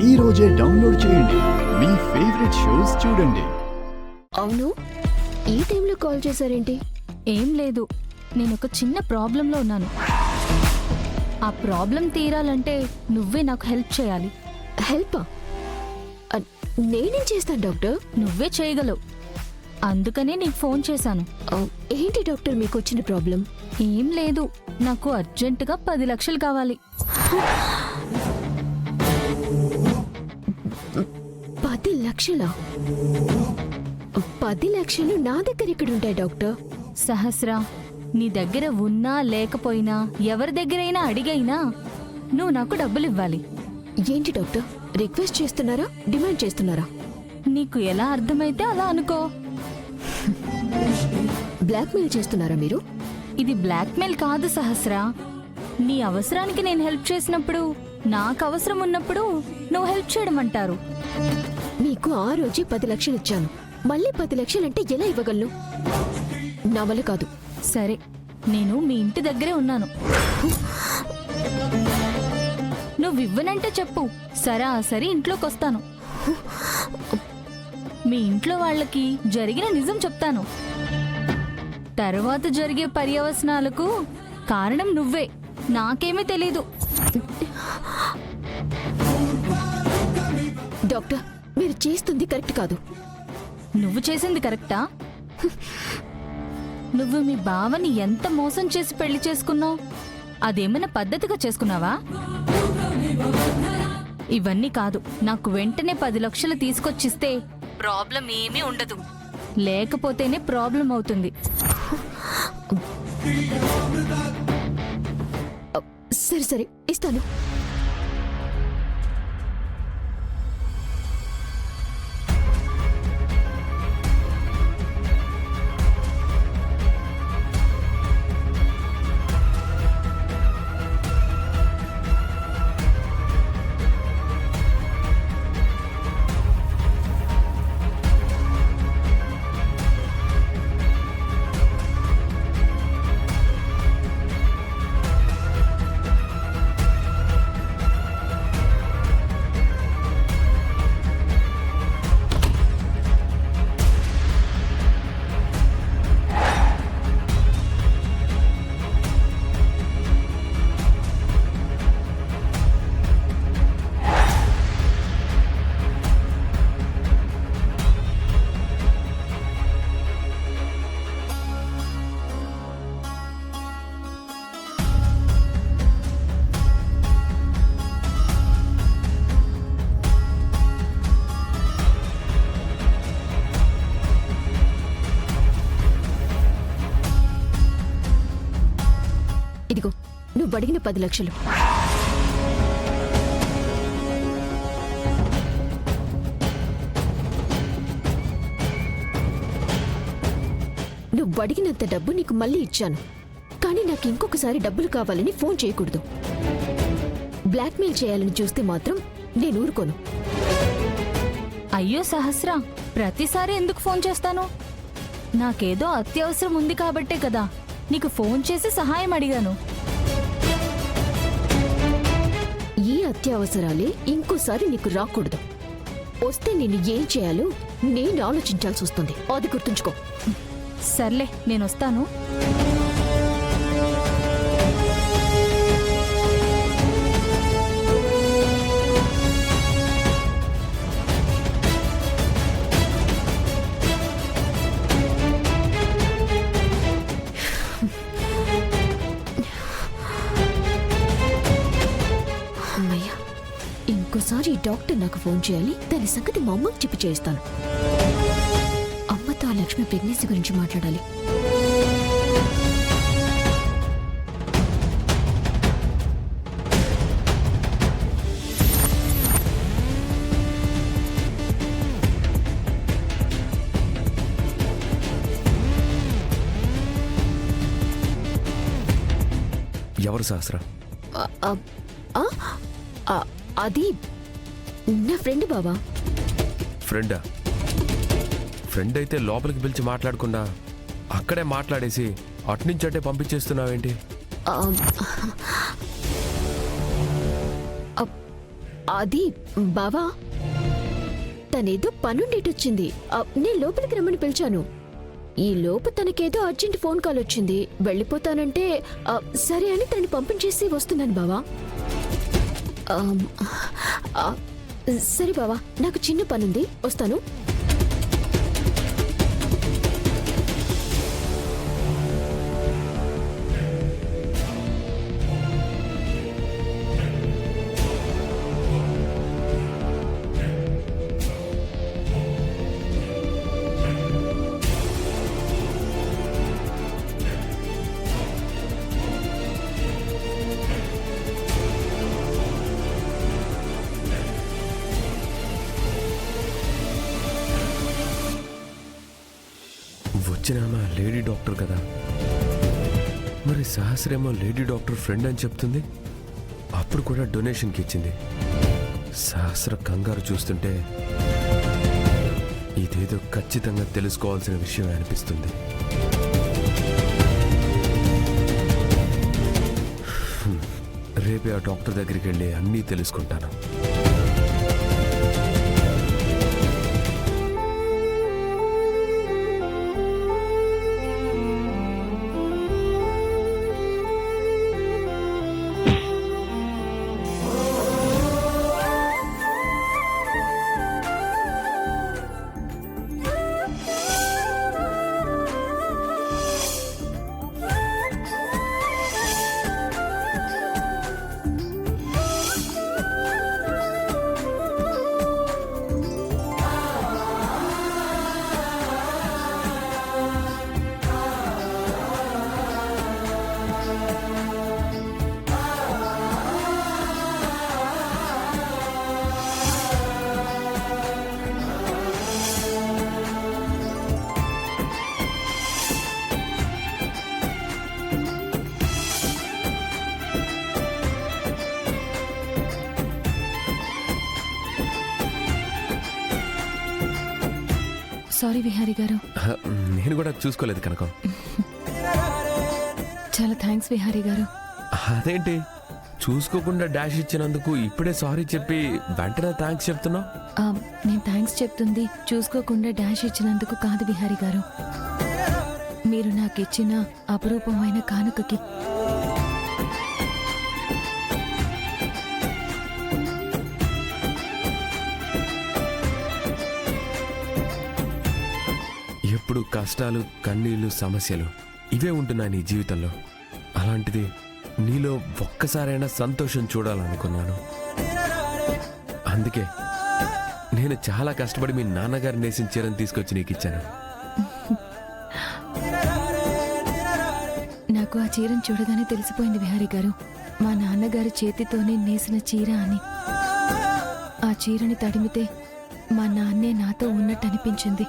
ఈ రోజే డౌన్లోడ్ చేయండి. మీ ఫేవరెట్ షోస్ చూడండి. అవును, ఈ టైంలో కాల్ చేశారేంటి? ఏం లేదు, నేను ఒక చిన్న ప్రాబ్లంలో ఉన్నాను. ఆ ప్రాబ్లం తీరాలంటే నువ్వే నాకు హెల్ప్ చేయాలి. హెల్పా? నేనేం చేస్తాను డాక్టర్? నువ్వే చేయగలవు, అందుకనే నీకు ఫోన్ చేశాను. ఏంటి డాక్టర్ మీకు వచ్చిన ప్రాబ్లం? ఏం లేదు, నాకు అర్జెంటుగా 10 లక్షలు కావాలి. 10 లక్షలా? 10 లక్షలు నా దగ్గర ఎక్కడుంటాయి డాక్టర్? సహస్ర, నీ దగ్గర ఉన్నా లేకపోయినా ఎవరి దగ్గరైనా అడిగైనా నువ్వు నాకు డబ్బులు ఇవ్వాలి. ఏంటి డాక్టర్, రిక్వెస్ట్ చేస్తున్నారా, డిమాండ్ చేస్తున్నారా? నీకు ఎలా అర్థమైతే అలా అనుకో. బ్లాక్మెయిల్ చేస్తున్నారా మీరు? ఇది బ్లాక్మెయిల్ కాదు సహస్ర. నీ అవసరానికి నేను హెల్ప్ చేసినప్పుడు, నాకు అవసరం ఉన్నప్పుడు నువ్వు హెల్ప్ చేయడం అంటారు. మీకు ఆ రోజే 10 లక్షలు ఇచ్చాను, మళ్ళీ 10 లక్షలంటే ఎలా ఇవ్వగలను? నా వల్ల కాదు. సరే, నేను మీ ఇంటి దగ్గరే ఉన్నాను. నువ్వు ఇవ్వనంటే చెప్పు, సరాసరి ఇంట్లోకి వస్తాను. మీ ఇంట్లో వాళ్ళకి జరిగిన నిజం చెప్తాను. తర్వాత జరిగే పర్యవసనాలకు కారణం నువ్వే, నాకేమీ తెలీదు. డాక్టర్, మీరు చేస్తుంది కరెక్ట్ కాదు. నువ్వు చేసింది కరెక్టా? నువ్వు మీ బావని ఎంత మోసం చేసి పెళ్లి చేసుకున్నావు? అదేమైనా పద్ధతిగా చేసుకున్నావా? ఇవన్నీ కాదు, నాకు వెంటనే 10 లక్షలు తీసుకొచ్చిస్తే ప్రాబ్లం ఏమీ ఉండదు, లేకపోతేనే ప్రాబ్లం అవుతుంది. సరే సరే, ఇస్తాను. ఇదిగో, నువ్వు అడిగిన 10 లక్షలు. నువ్వు అడిగినంత డబ్బు నీకు మళ్ళీ ఇచ్చాను, కానీ నాకు ఇంకొకసారి డబ్బులు కావాలని ఫోన్ చేయకూడదు. బ్లాక్మెయిల్ చేయాలని చూస్తే మాత్రం నేను ఊరుకోను. అయ్యో సహస్ర, ప్రతిసారి ఎందుకు ఫోన్ చేస్తాను? నాకేదో అత్యవసరం ఉంది కాబట్టే కదా నీకు ఫోన్ చేసి సహాయం అడిగాను. ఈ అత్యవసరాలే ఇంకోసారి నీకు రాకూడదు. వస్తే నేను ఏం చేయాలో నేను ఆలోచించాల్సి వస్తుంది, అది గుర్తుంచుకో. సర్లే, నేనొస్తాను. అమ్మయ్యా, ఇంకోసారి ఈ డాక్టర్ నాకు ఫోన్ చేయాలి, దాని సంగతి మా అమ్మకి చెప్పి చేస్తాను. అమ్మతో ఆ లక్ష్మి ప్రెగ్నెన్సీ గురించి మాట్లాడాలి. ఎవరు సహస్ర? అది నా ఫ్రెండ్ బావా. ఫ్రెండా? ఫ్రెండ్ అయితే లోపలికి పిలిచి మాట్లాడకుండా అక్కడే మాట్లాడేసి అట్నుంచంటే పంపించేస్తున్నావేంటి? అది బావా, తనేదో పనుండేటొచ్చింది. నేను లోపలికి రమ్మని పిలిచాను. ఈ లోపు తనకేదో అర్జెంట్ ఫోన్ కాల్ వచ్చింది. వెళ్ళిపోతానంటే సరే అని తనని పంపించేసి వస్తున్నాను బావా. సరే బావా, నాకు చిన్న పనుంది, వస్తాను. వచ్చినామా లేడీ డాక్టర్ కదా, మరి సహస్రేమో లేడీ డాక్టర్ ఫ్రెండ్ అని చెప్తుంది. అప్పుడు కూడా డొనేషన్కి ఇచ్చింది. సహస్ర కంగారు చూస్తుంటే ఇదేదో ఖచ్చితంగా తెలుసుకోవాల్సిన విషయం అనిపిస్తుంది. రేపే ఆ డాక్టర్ దగ్గరికి వెళ్ళి అన్నీ తెలుసుకుంటాను. సారీ విహారీ గారు. నేను కూడా చూసుకోలేదు కనకం. చాలా థ్యాంక్స్ విహారీ గారు. అదేంటి చూసుకోకుండా డాష్ ఇచ్చినందుకు ఇప్పుడే సారీ చెప్పి వెంటనే థ్యాంక్స్ చెప్తున్నావు? నేను థ్యాంక్స్ చెప్తుంది చూసుకోకుండా డాష్ ఇచ్చినందుకు కాదు విహారీ గారు, మీరు నాకు ఇచ్చిన అపరూపమైన కానుకకి. ఎప్పుడు కష్టాలు, కన్నీళ్లు, సమస్యలు ఇవే ఉంటున్నాయి నీ జీవితంలో. అలాంటిది నీలో ఒక్కసారైనా సంతోషం చూడాలనుకున్నాను. అందుకే నేను చాలా కష్టపడి మీ నాన్నగారు నేసిన చీరను తీసుకొచ్చి నీకు ఇచ్చాను. నాకు ఆ చీరను చూడగానే తెలిసిపోయింది విహారీ గారు, మా నాన్నగారి చేతితోనే నేసిన చీర అని. ఆ చీరని తడిమితే మా నాన్నే నాతో ఉన్నట్టు అనిపించింది.